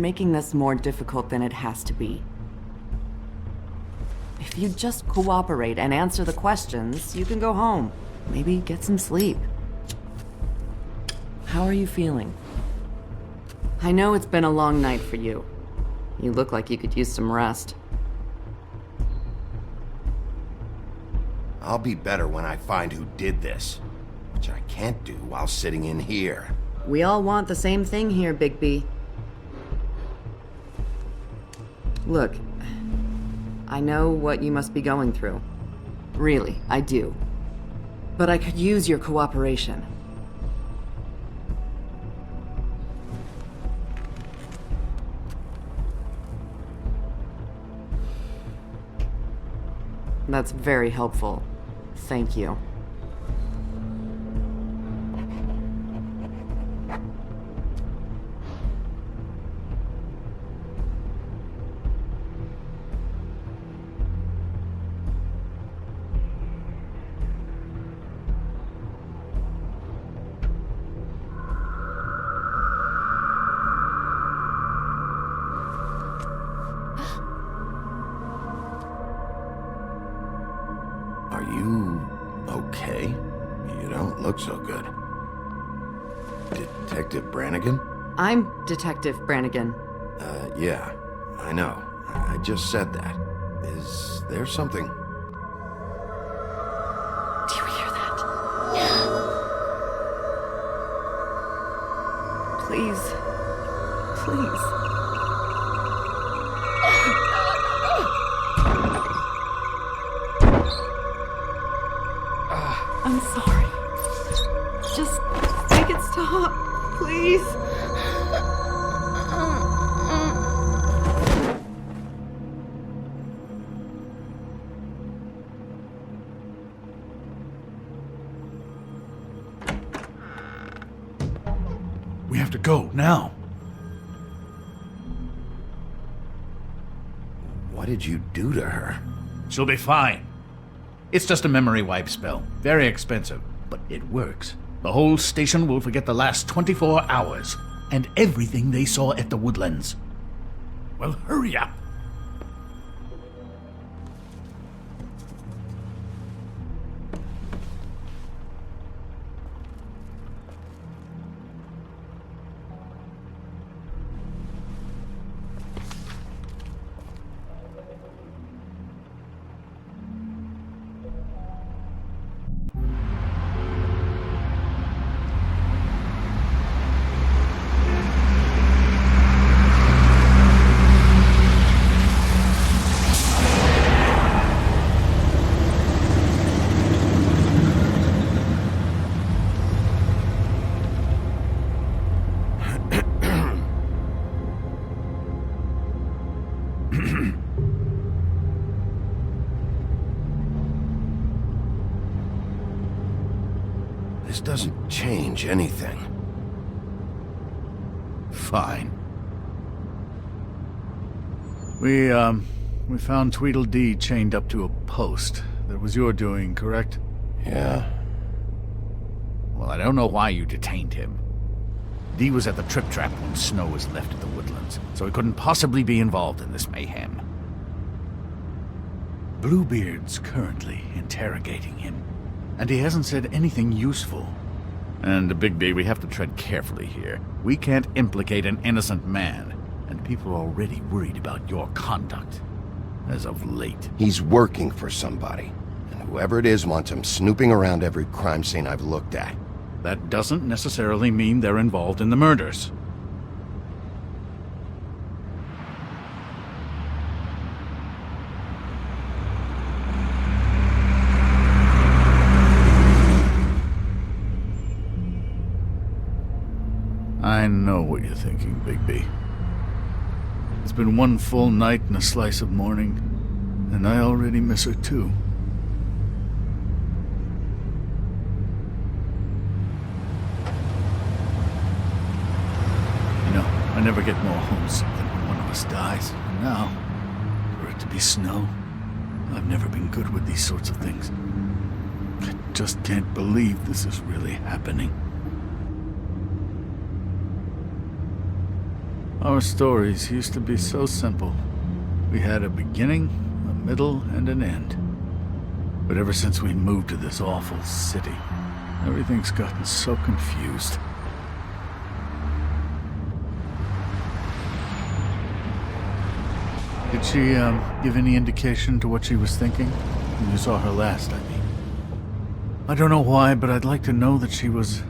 making this more difficult than it has to be. If you just cooperate and answer the questions, you can go home. Maybe get some sleep. How are you feeling? I know it's been a long night for you. You look like you could use some rest. I'll be better when I find who did this, which I can't do while sitting in here. We all want the same thing here, Bigby. Look, I know what you must be going through. Really, I do. But I could use your cooperation. That's very helpful. Thank you. Are you okay? You don't look so good. Detective Brannigan? I'm Detective Brannigan. Yeah, I know. I just said that. Is there something? Do you hear that? Please. Please. I'm sorry. Just make it stop, please. We have to go, now. What did you do to her? She'll be fine. It's just a memory wipe spell. Very expensive, but it works. The whole station will forget the last 24 hours, and everything they saw at the Woodlands. Well, hurry up. This doesn't change anything. Fine. We found Tweedledee chained up to a post. That was your doing, correct? Yeah. Well, I don't know why you detained him. Dee was at the Trip Trap when Snow was left at the Woodlands, so he couldn't possibly be involved in this mayhem. Bluebeard's currently interrogating him, and he hasn't said anything useful. And, Bigby, we have to tread carefully here. We can't implicate an innocent man, and people are already worried about your conduct. As of late. He's working for somebody, and whoever it is wants him snooping around every crime scene I've looked at. That doesn't necessarily mean they're involved in the murders. I know what you're thinking, Bigby. It's been one full night and a slice of morning, and I already miss her too. You know, I never get more homesick than when one of us dies. And now, for it to be Snow, I've never been good with these sorts of things. I just can't believe this is really happening. Our stories used to be so simple. We had a beginning, a middle, and an end. But ever since we moved to this awful city, everything's gotten so confused. Did she, give any indication to what she was thinking? When you saw her last, I mean. I don't know why, but I'd like to know that she was...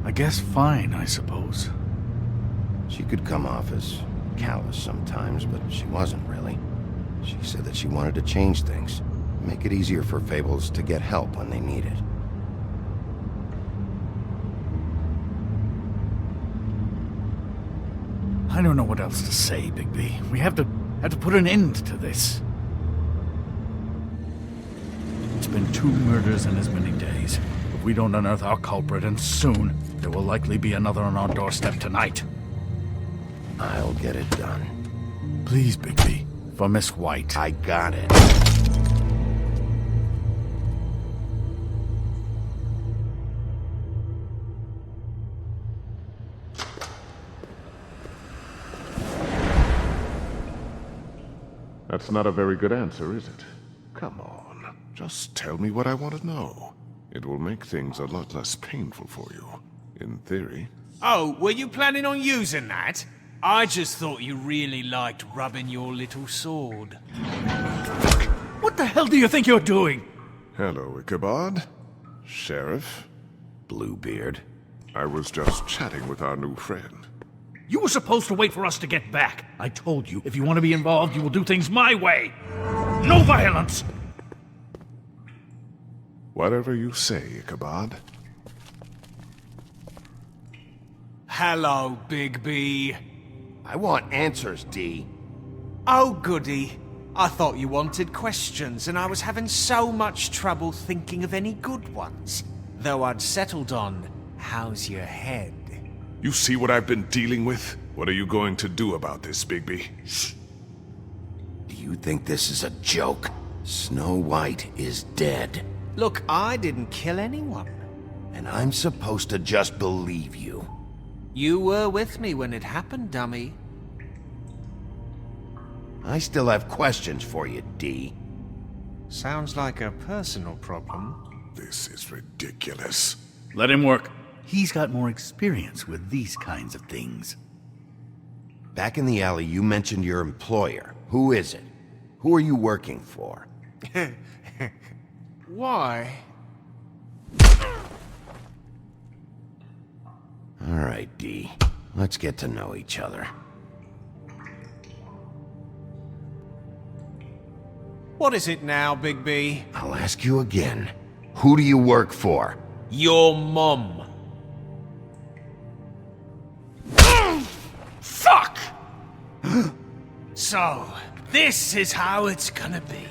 I guess fine, I suppose. She could come off as callous sometimes, but she wasn't really. She said that she wanted to change things, make it easier for Fables to get help when they need it. I don't know what else to say, Bigby. We have to put an end to this. It's been 2 murders in as many days. If we don't unearth our culprit, and soon, there will likely be another on our doorstep tonight. I'll get it done. Please, Bigby. For Miss White. I got it. That's not a very good answer, is it? Come on, just tell me what I want to know. It will make things a lot less painful for you, in theory. Oh, were you planning on using that? I just thought you really liked rubbing your little sword. What the hell do you think you're doing? Hello, Ichabod. Sheriff. Bluebeard. I was just chatting with our new friend. You were supposed to wait for us to get back. I told you, if you want to be involved, you will do things my way. No violence! Whatever you say, Ichabod. Hello, Bigby. I want answers, D. Oh, goody. I thought you wanted questions, and I was having so much trouble thinking of any good ones. Though I'd settled on, how's your head? You see what I've been dealing with? What are you going to do about this, Bigby? Do you think this is a joke? Snow White is dead. Look, I didn't kill anyone. And I'm supposed to just believe you. You were with me when it happened, dummy. I still have questions for you, D. Sounds like a personal problem. This is ridiculous. Let him work. He's got more experience with these kinds of things. Back in the alley, you mentioned your employer. Who is it? Who are you working for? Why? All right, D. Let's get to know each other. What is it now, Bigby? I'll ask you again. Who do you work for? Your mom. Fuck! So, this is how it's gonna be.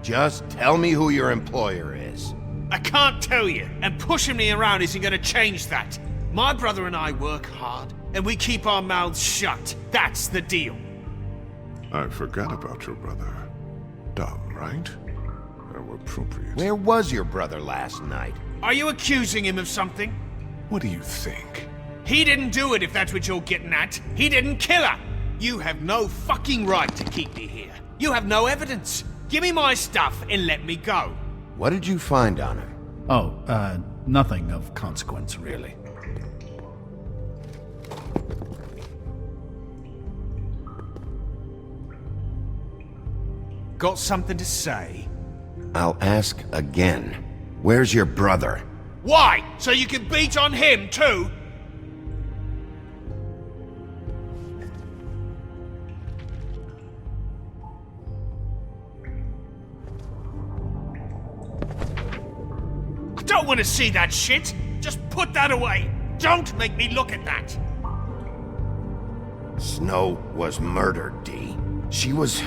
Just tell me who your employer is. I can't tell you, and pushing me around isn't gonna change that. My brother and I work hard, and we keep our mouths shut. That's the deal. I forgot about your brother. Dumb, right? How appropriate. Where was your brother last night? Are you accusing him of something? What do you think? He didn't do it, if that's what you're getting at. He didn't kill her. You have no fucking right to keep me here. You have no evidence. Give me my stuff and let me go. What did you find on him? Oh, nothing of consequence, really. Got something to say? I'll ask again. Where's your brother? Why? So you can beat on him, too? I don't want to see that shit! Just put that away! Don't make me look at that! Snow was murdered, D. She was...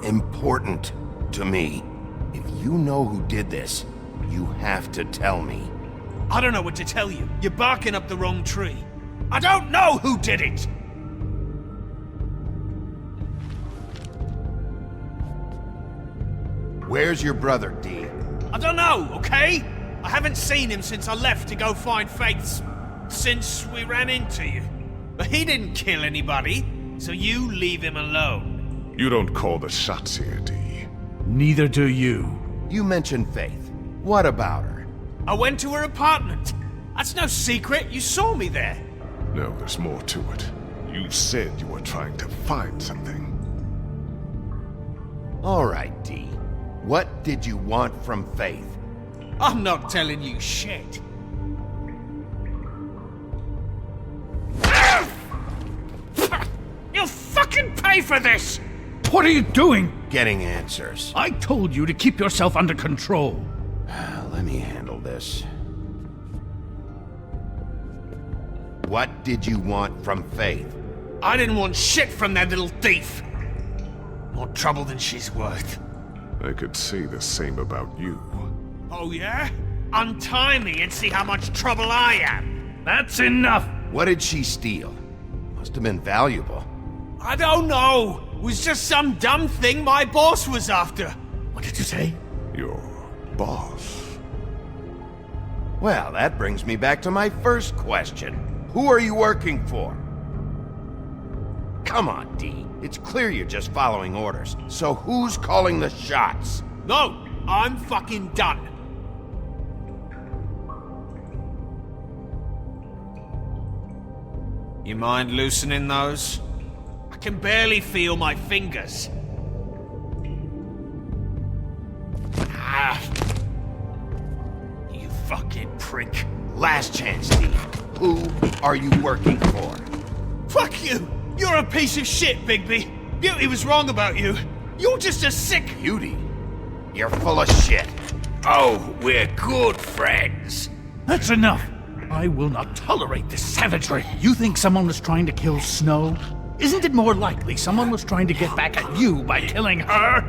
important to me. If you know who did this, you have to tell me. I don't know what to tell you. You're barking up the wrong tree. I don't know who did it! Where's your brother, D? I don't know, okay? I haven't seen him since I left to go find Faith's... since we ran into you. But he didn't kill anybody, so you leave him alone. You don't call the shots here, D. Neither do you. You mentioned Faith. What about her? I went to her apartment. That's no secret, you saw me there. No, there's more to it. You said you were trying to find something. All right, D. What did you want from Faith? I'm not telling you shit. You'll fucking pay for this! What are you doing? Getting answers. I told you to keep yourself under control. Let me handle this. What did you want from Faith? I didn't want shit from that little thief. More trouble than she's worth. I could say the same about you. Oh yeah? Untie me and see how much trouble I am. That's enough. What did she steal? Must have been valuable. I don't know. It was just some dumb thing my boss was after. What did you say? Your boss. Well, that brings me back to my first question. Who are you working for? Come on, D. It's clear you're just following orders. So who's calling the shots? No, I'm fucking done. You mind loosening those? I can barely feel my fingers. Ah. You fucking prick. Last chance, D. Who are you working for? Fuck you! You're a piece of shit, Bigby. Beauty was wrong about you. You're just a sick... Beauty? You're full of shit. Oh, we're good friends. That's enough. I will not tolerate this savagery. You think someone was trying to kill Snow? Isn't it more likely someone was trying to get back at you by killing her?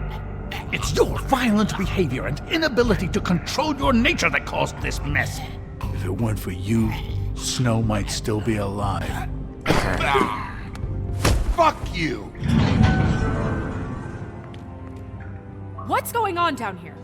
It's your violent behavior and inability to control your nature that caused this mess. If it weren't for you, Snow might still be alive. Fuck you! What's going on down here?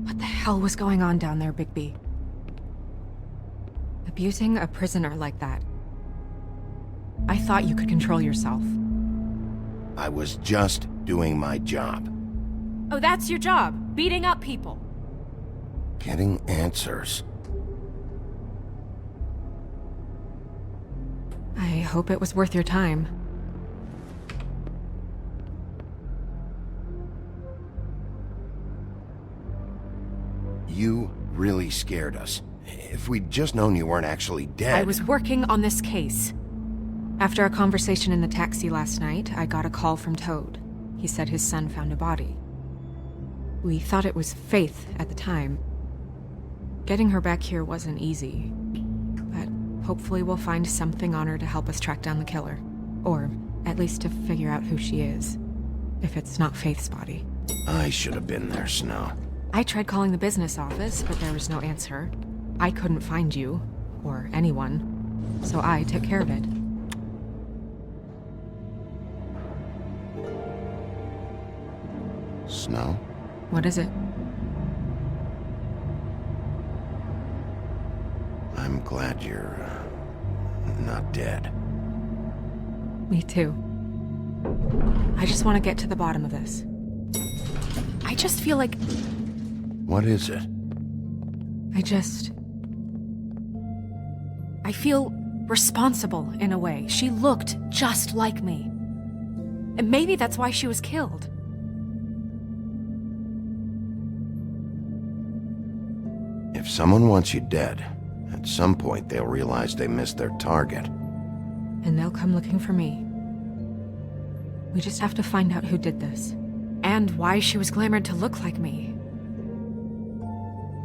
What the hell was going on down there, Bigby? Abusing a prisoner like that. I thought you could control yourself. I was just doing my job. Oh, that's your job, beating up people. Getting answers. I hope it was worth your time. You really scared us. If we'd just known you weren't actually dead... I was working on this case. After a conversation in the taxi last night, I got a call from Toad. He said his son found a body. We thought it was Faith at the time. Getting her back here wasn't easy, but hopefully we'll find something on her to help us track down the killer. Or at least to figure out who she is, if it's not Faith's body. I should have been there, Snow. I tried calling the business office, but there was no answer. I couldn't find you, or anyone, so I took care of it. Snow? What is it? I'm glad you're... not dead. Me too. I just want to get to the bottom of this. I just feel like What is it? I feel responsible in a way. She looked just like me. And maybe that's why she was killed. If someone wants you dead, at some point they'll realize they missed their target. And they'll come looking for me. We just have to find out who did this. And why she was glamored to look like me.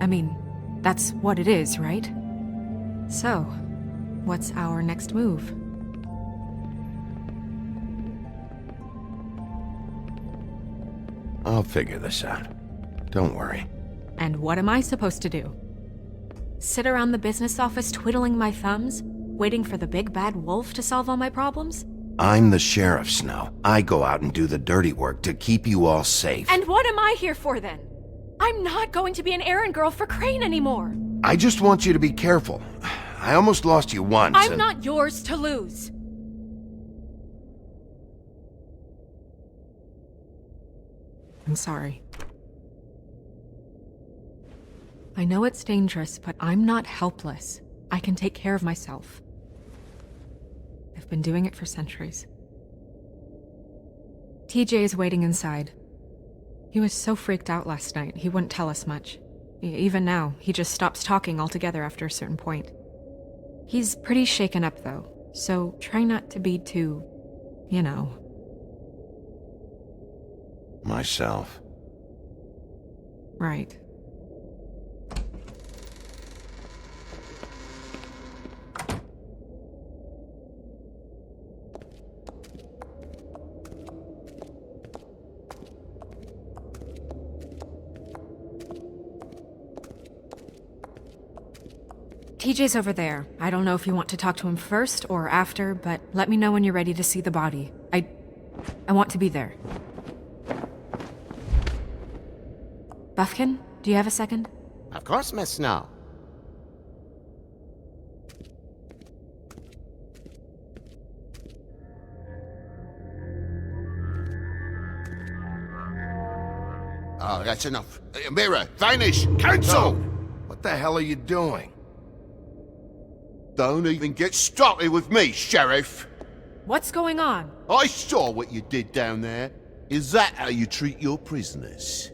I mean, that's what it is, right? So, what's our next move? I'll figure this out. Don't worry. And what am I supposed to do? Sit around the business office twiddling my thumbs, waiting for the big bad wolf to solve all my problems? I'm the sheriff, Snow. I go out and do the dirty work to keep you all safe. And what am I here for then? I'm not going to be an errand girl for Crane anymore. I just want you to be careful. I almost lost you once. I'm not yours to lose. I'm sorry. I know it's dangerous, but I'm not helpless. I can take care of myself. I've been doing it for centuries. TJ is waiting inside. He was so freaked out last night, he wouldn't tell us much. Even now, he just stops talking altogether after a certain point. He's pretty shaken up, though, so try not to be too, you know. Myself. Right. TJ's over there. I don't know if you want to talk to him first or after, but let me know when you're ready to see the body. I want to be there. Buffkin, do you have a second? Of course, Miss Snow. Oh, that's enough. Mirror, vanish, cancel! What the hell are you doing? Don't even get started with me, Sheriff. What's going on? I saw what you did down there. Is that how you treat your prisoners?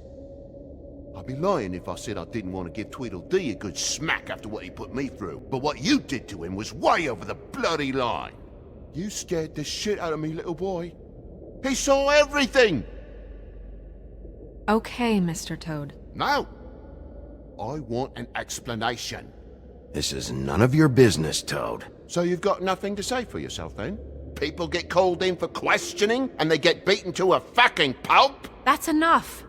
I'd be lying if I said I didn't want to give Tweedledee a good smack after what he put me through. But what you did to him was way over the bloody line. You scared the shit out of me, little boy. He saw everything! Okay, Mr. Toad. No. I want an explanation. This is none of your business, Toad. So you've got nothing to say for yourself, then? People get called in for questioning, and they get beaten to a fucking pulp? That's enough!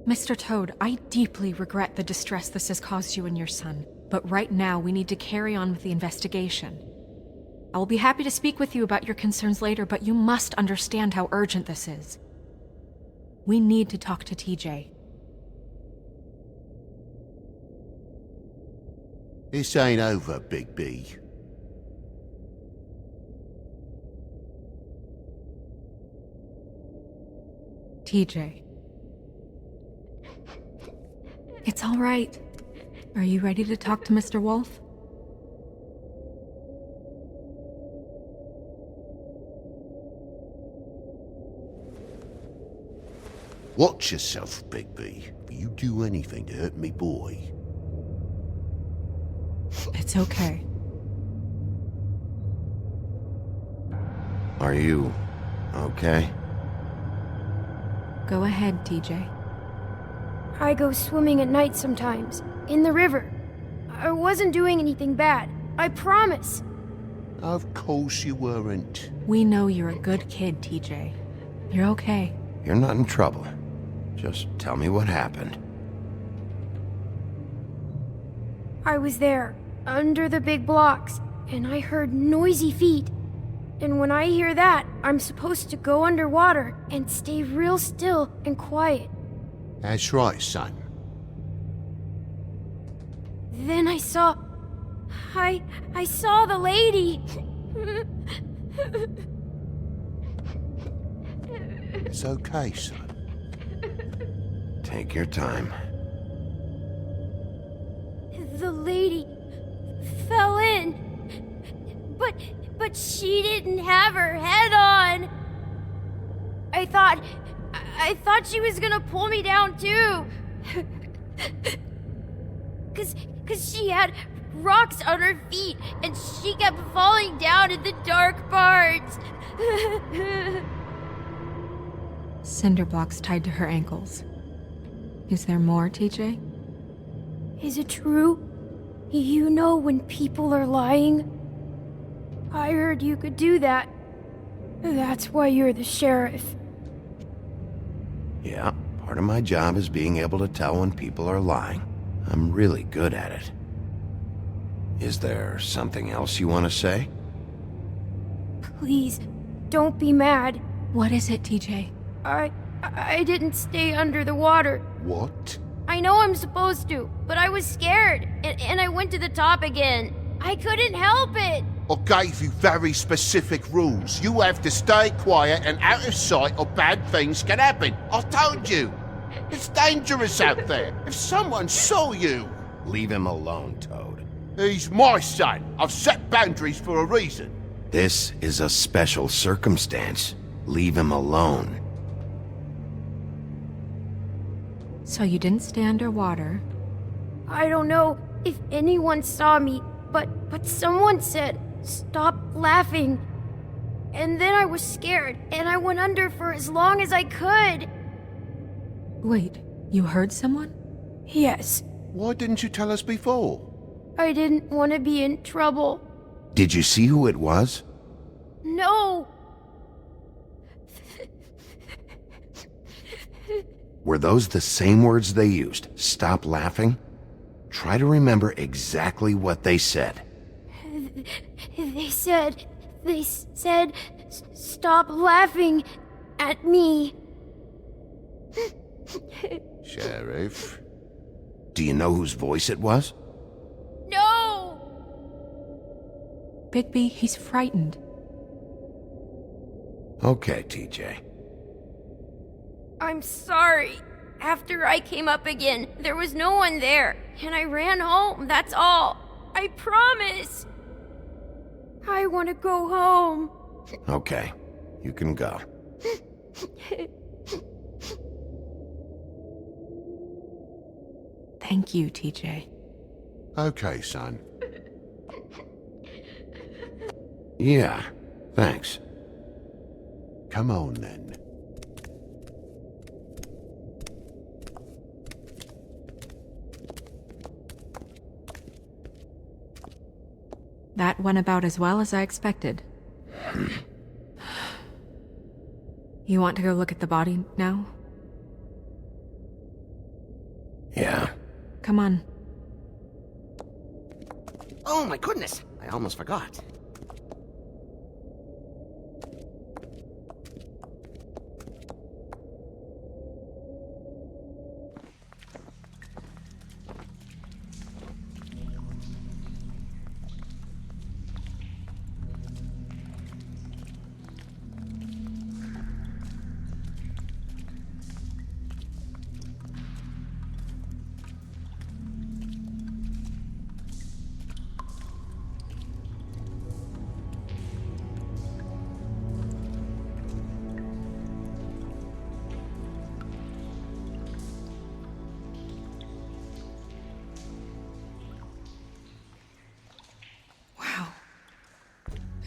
Mr. Toad, I deeply regret the distress this has caused you and your son, but right now we need to carry on with the investigation. I will be happy to speak with you about your concerns later, but you must understand how urgent this is. We need to talk to TJ. This ain't over, Big B. TJ. It's all right. Are you ready to talk to Mr. Wolf? Watch yourself, Big B. If you do anything to hurt me, boy. It's okay. Are you okay? Go ahead, TJ. I go swimming at night sometimes, in the river. I wasn't doing anything bad, I promise. Of course you weren't. We know you're a good kid, TJ. You're okay. You're not in trouble. Just tell me what happened. I was there, under the big blocks, and I heard noisy feet. And when I hear that, I'm supposed to go underwater and stay real still and quiet. That's right, son. Then I saw... I saw the lady. It's okay, son. Take your time. The lady fell in. But she didn't have her head on. I thought she was gonna pull me down too. Cause she had rocks on her feet and she kept falling down in the dark parts. Cinder blocks tied to her ankles. Is there more, TJ? Is it true? You know when people are lying? I heard you could do that. That's why you're the sheriff. Yeah, part of my job is being able to tell when people are lying. I'm really good at it. Is there something else you want to say? Please, don't be mad. What is it, TJ? I didn't stay under the water. What? I know I'm supposed to, but I was scared, and I went to the top again. I couldn't help it. I gave you very specific rules. You have to stay quiet and out of sight or bad things can happen. I told you. It's dangerous out there. If someone saw you... Leave him alone, Toad. He's my son. I've set boundaries for a reason. This is a special circumstance. Leave him alone. So you didn't stay underwater. I don't know if anyone saw me, but someone said, "Stop laughing." And then I was scared, and I went under for as long as I could. Wait, you heard someone? Yes, Why didn't you tell us before? I didn't want to be in trouble. Did you see who it was? No! Were those the same words they used? Stop laughing? Try to remember exactly what they said. They said, "Stop laughing at me." Sheriff? Do you know whose voice it was? No! Bigby, he's frightened. Okay, TJ. I'm sorry. After I came up again, there was no one there, and I ran home, that's all. I promise. I want to go home. Okay, you can go. Thank you, TJ. Okay, son. Yeah, thanks. Come on, then. That went about as well as I expected. You want to go look at the body now? Yeah. Come on. Oh my goodness, I almost forgot.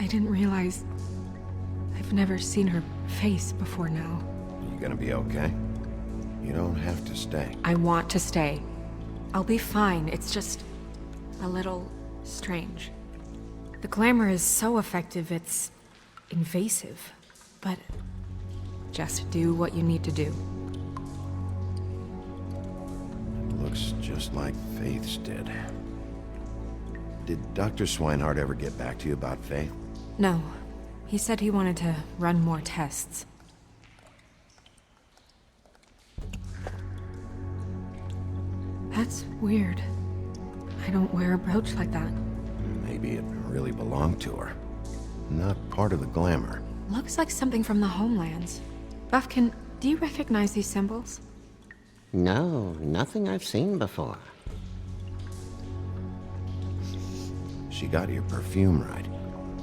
I didn't realize... I've never seen her face before now. You gonna be okay? You don't have to stay. I want to stay. I'll be fine, it's just... a little... strange. The glamour is so effective, it's... invasive. But... just do what you need to do. It looks just like Faith's did. Did Dr. Swinehart ever get back to you about Faith? No. He said he wanted to run more tests. That's weird. I don't wear a brooch like that. Maybe it really belonged to her. not part of the glamour. Looks like something from the homelands. Buffkin, do you recognize these symbols? No, nothing I've seen before. She got your perfume right.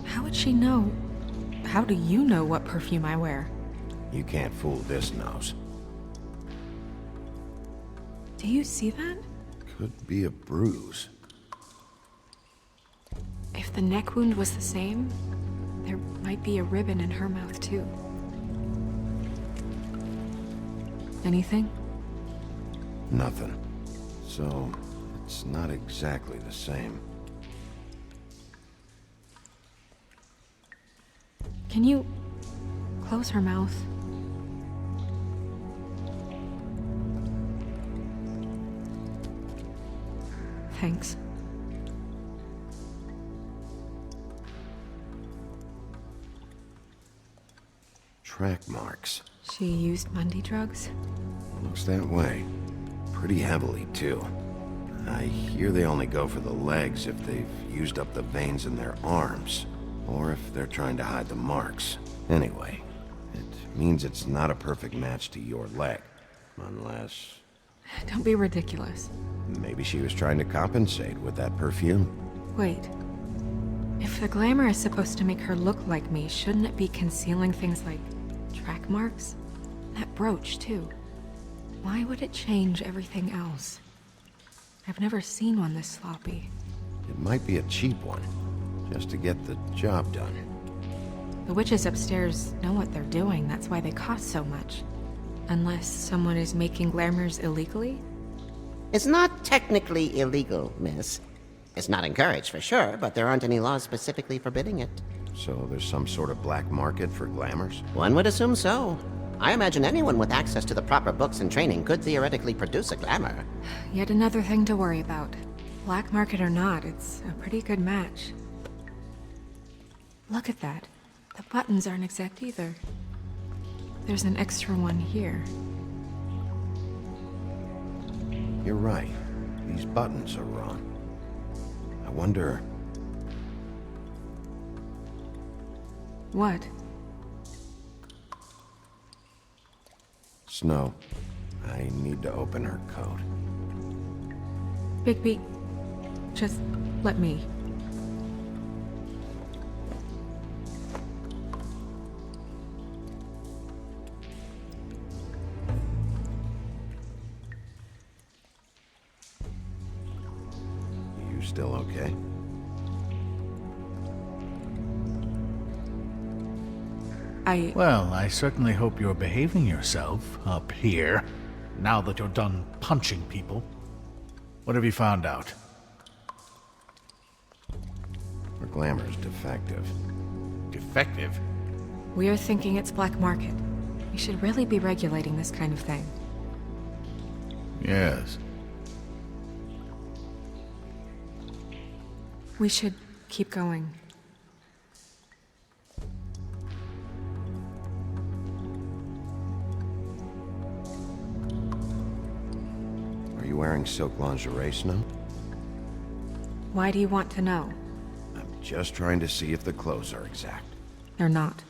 How would she know? How do you know what perfume I wear? You can't fool this nose. Do you see that? Could be a bruise. If the neck wound was the same, there might be a ribbon in her mouth too. Anything? Nothing. So, it's not exactly the same. Can you close her mouth? Thanks. Track marks. She used Mundy drugs? Looks that way. Pretty heavily, too. I hear they only go for the legs if they've used up the veins in their arms, or if they're trying to hide the marks. Anyway, it means it's not a perfect match to your leg. Unless... Don't be ridiculous. maybe she was trying to compensate with that perfume. Wait. If the glamour is supposed to make her look like me, shouldn't it be concealing things like track marks? That brooch, too. Why would it change everything else? I've never seen one this sloppy. It might be a cheap one, just to get the job done. The witches upstairs know what they're doing, that's why they cost so much. Unless someone is making glamours illegally? It's not technically illegal, miss. It's not encouraged for sure, but there aren't any laws specifically forbidding it. So there's some sort of black market for glamours? One would assume so. I imagine anyone with access to the proper books and training could theoretically produce a glamour. Yet another thing to worry about. Black market or not, it's a pretty good match. Look at that. The buttons aren't exact either. There's an extra one here. You're right. These buttons are wrong. I wonder... What? Snow, I need to open her coat. Bigby, just let me. You still okay? Well, I certainly hope you're behaving yourself up here, now that you're done punching people. What have you found out? Her glamour's defective. Defective? We're thinking it's black market. We should really be regulating this kind of thing. Yes. We should keep going. Are you wearing silk lingerie, Snow? Why do you want to know? I'm just trying to see if the clothes are exact. They're not.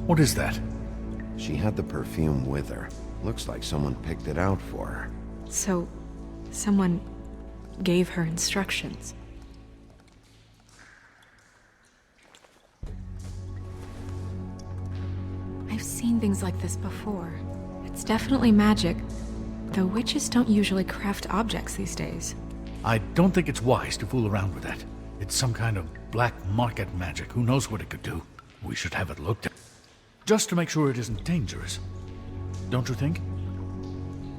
What is that? She had the perfume with her. Looks like someone picked it out for her. So, someone gave her instructions. I've seen things like this before. It's definitely magic, though witches don't usually craft objects these days. I don't think it's wise to fool around with that. It's some kind of black market magic. Who knows what it could do? We should have it looked at. Just to make sure it isn't dangerous. Don't you think?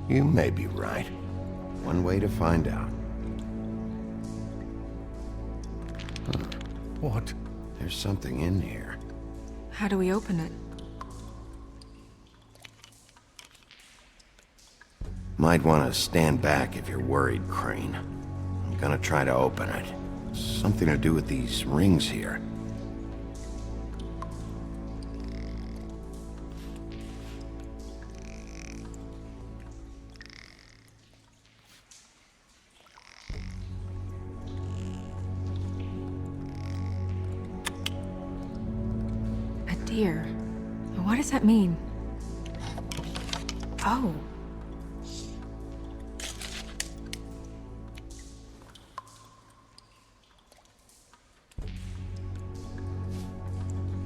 You may be right. One way to find out. What? There's something in here. How do we open it? Might want to stand back if you're worried, Crane. I'm gonna try to open it. Something to do with these rings here. dear. What does that mean? Oh.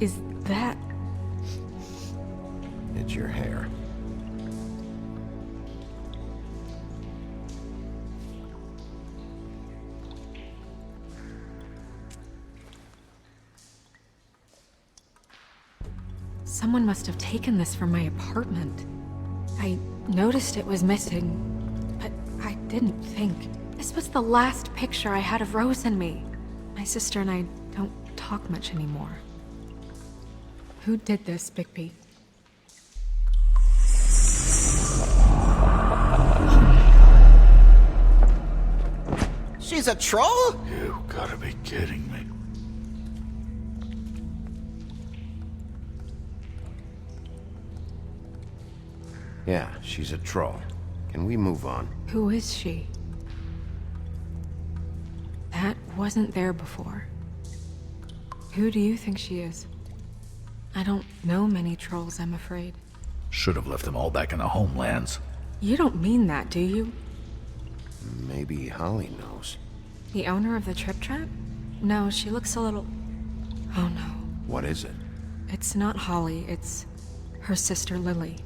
Is that... It's your hair. Someone must have taken this from my apartment. I noticed it was missing, but I didn't think. This was the last picture I had of Rose and me. My sister and I don't talk much anymore. Who did this, Bigby? She's a troll? You gotta be kidding me. Yeah, she's a troll. Can we move on? Who is she? That wasn't there before. Who do you think she is? I don't know many trolls, I'm afraid. Should have left them all back in the homelands. You don't mean that, do you? Maybe Holly knows. The owner of the Trip Trap? No, she looks a little... Oh no. What is it? It's not Holly, it's her sister Lily.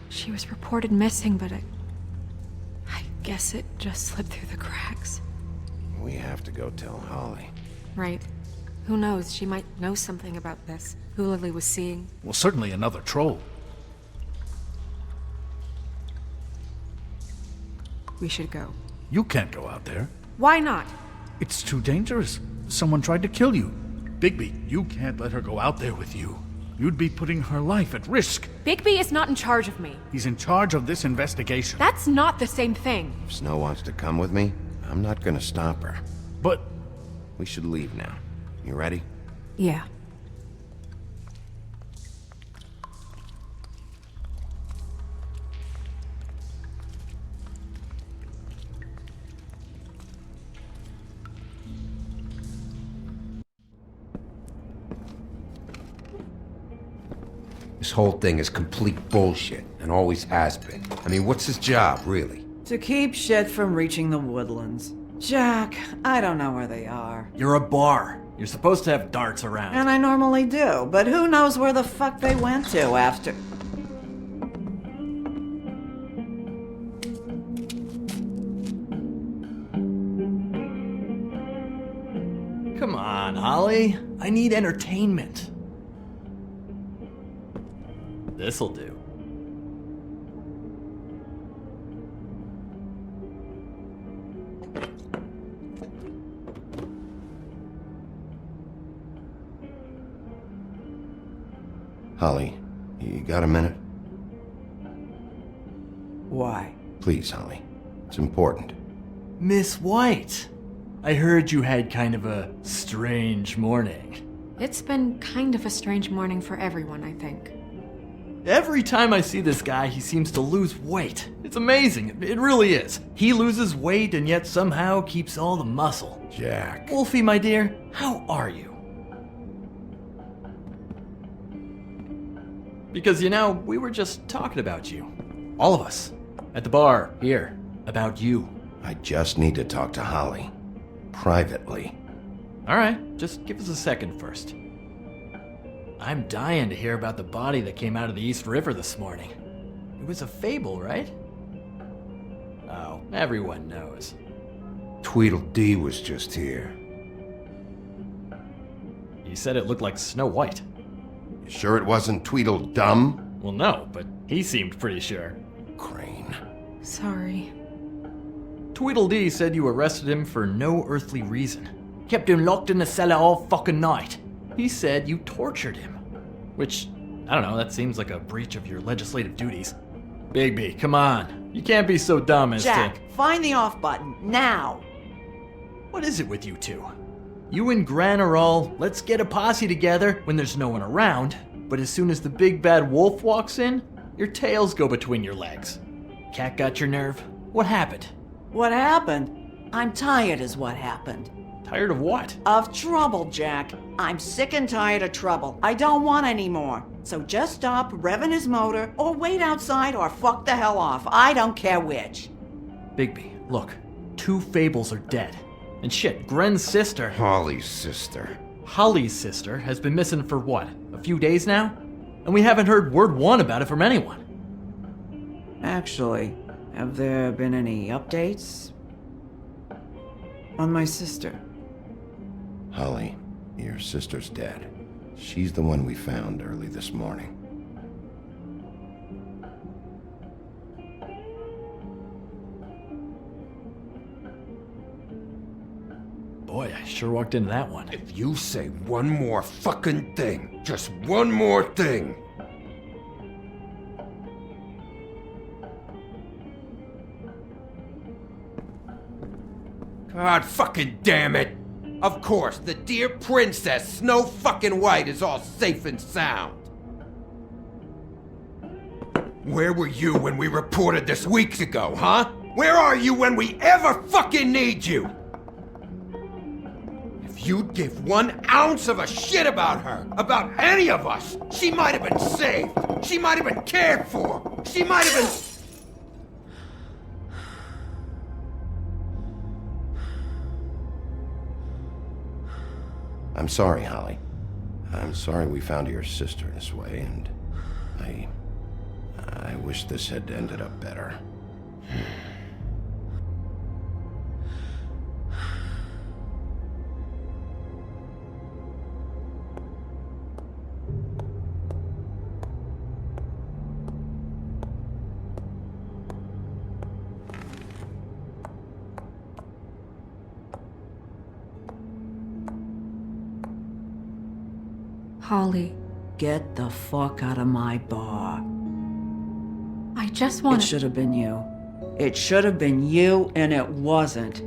She was reported missing, but I guess it just slipped through the cracks. We have to go tell Holly. Right. Who knows, she might know something about this. Who Lily was seeing. Well, certainly another troll. We should go. You can't go out there. Why not? It's too dangerous. Someone tried to kill you. Bigby, you can't let her go out there with you. You'd be putting her life at risk. Bigby is not in charge of me. He's in charge of this investigation. That's not the same thing. If Snow wants to come with me, I'm not gonna stop her. But We should leave now. You ready? Yeah. This whole thing is complete bullshit, and always has been. I mean, what's his job, really? To keep shit from reaching the woodlands. Jack, I don't know where they are. You're a bar. You're supposed to have darts around. And I normally do, but who knows where the fuck they went to after... Come on, Holly. I need entertainment. This'll do. Holly, you got a minute? Why? Please, Holly. It's important. Miss White, I heard you had kind of a strange morning. It's been kind of a strange morning for everyone, I think. Every time I see this guy, he seems to lose weight. It's amazing. It really is. He loses weight and yet somehow keeps all the muscle. Jack. Wolfie, my dear, how are you? Because, you know, we were just talking about you. All of us. At the bar, here. About you. I just need to talk to Holly. Privately. Alright, just give us a second first. I'm dying to hear about the body that came out of the East River this morning. It was a fable, right? Oh, everyone knows. Tweedledee was just here. He said it looked like Snow White. You sure it wasn't Tweedledum? Well, no, but he seemed pretty sure. Crane. Sorry. Tweedledee said you arrested him for no earthly reason. Kept him locked in the cellar all fucking night. He said you tortured him. Which, I don't know, that seems like a breach of your legislative duties. Bigby, come on. You can't be so dumb as Jack, to... find the off button, now! What is it with you two? You and Gran are all, let's get a posse together when there's no one around, but as soon as the big bad wolf walks in, your tails go between your legs. Cat got your nerve? What happened? What happened? I'm tired is what happened. Tired of what? Of trouble, Jack. I'm sick and tired of trouble. I don't want any more. So just stop revving his motor, or wait outside, or fuck the hell off. I don't care which. Bigby, look. 2 Fables are dead. And shit, Gren's sister... Holly's sister. Holly's sister has been missing for what? A few days now? And we haven't heard word one about it from anyone. Actually, have there been any updates on my sister? Holly, your sister's dead. She's the one we found early this morning. Boy, I sure walked into that one. If you say one more fucking thing, just one more thing. God fucking damn it! Of course, the dear Princess Snow fucking White is all safe and sound. Where were you when we reported this weeks ago, huh? Where are you when we ever fucking need you? If you'd give 1 ounce of a shit about her, about any of us, she might have been saved. She might have been cared for. She might have been... I'm sorry, Holly. I'm sorry we found your sister this way, and I wish this had ended up better. Holly, Get the fuck out of my bar. I just want It should have been you. It should have been you, and it wasn't.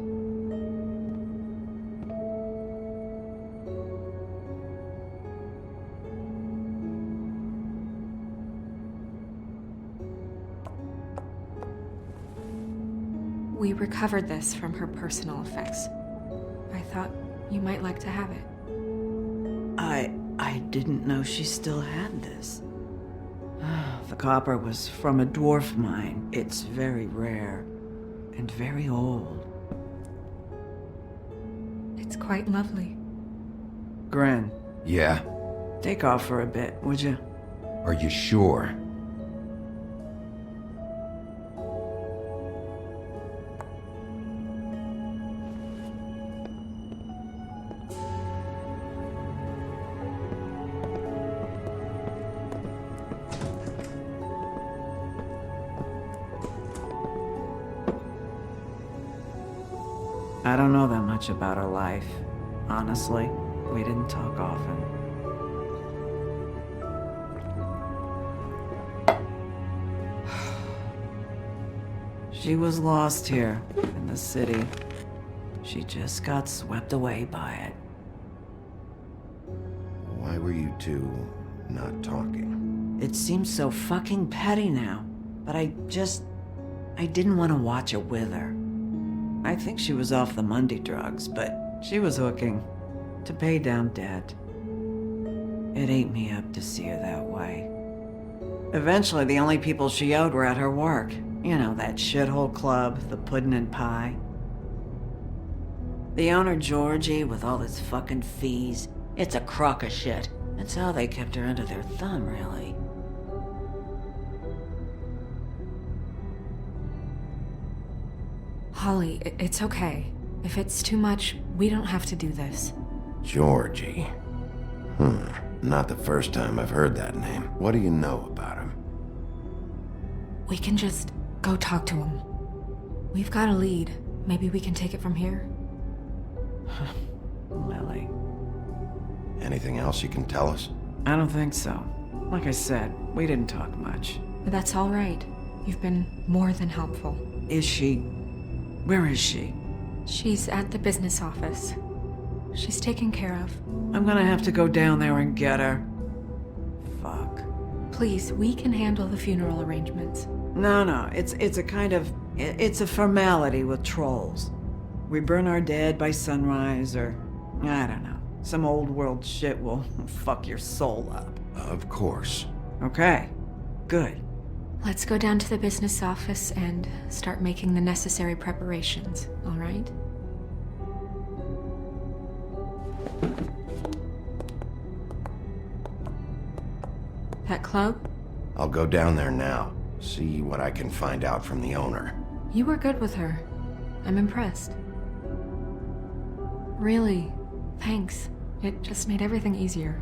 We recovered this from her personal effects. I thought you might like to have it. I didn't know she still had this. The copper was from a dwarf mine. It's very rare and very old. It's quite lovely. Gren, Yeah? take off for a bit, would you? Are you sure? I don't know that much about her life. Honestly, we didn't talk often. She was lost here in the city. She just got swept away by it. Why were you two not talking? It seems so fucking petty now, but I didn't want to watch it with her. I think she was off the Monday drugs, but she was hooking to pay down debt. It ate me up to see her that way. Eventually, the only people she owed were at her work. You know, that shithole club, the Puddin' and Pie. The owner, Georgie, with all his fucking fees, it's a crock of shit. That's how they kept her under their thumb, really. Holly, it's okay. If it's too much, we don't have to do this. Georgie. Not the first time I've heard that name. What do you know about him? We can just go talk to him. We've got a lead. Maybe we can take it from here? Lily. Anything else you can tell us? I don't think so. Like I said, we didn't talk much. That's all right. You've been more than helpful. Is she? Where is she? She's at the business office. She's taken care of. I'm gonna have to go down there and get her. Fuck. Please, we can handle the funeral arrangements. No, it's a kind of... It's a formality with trolls. We burn our dead by sunrise, or... I don't know. Some old world shit will fuck your soul up. Of course. Okay, good. Let's go down to the business office and start making the necessary preparations, all right? That club? I'll go down there now, see what I can find out from the owner. You were good with her. I'm impressed. Really, thanks. It just made everything easier.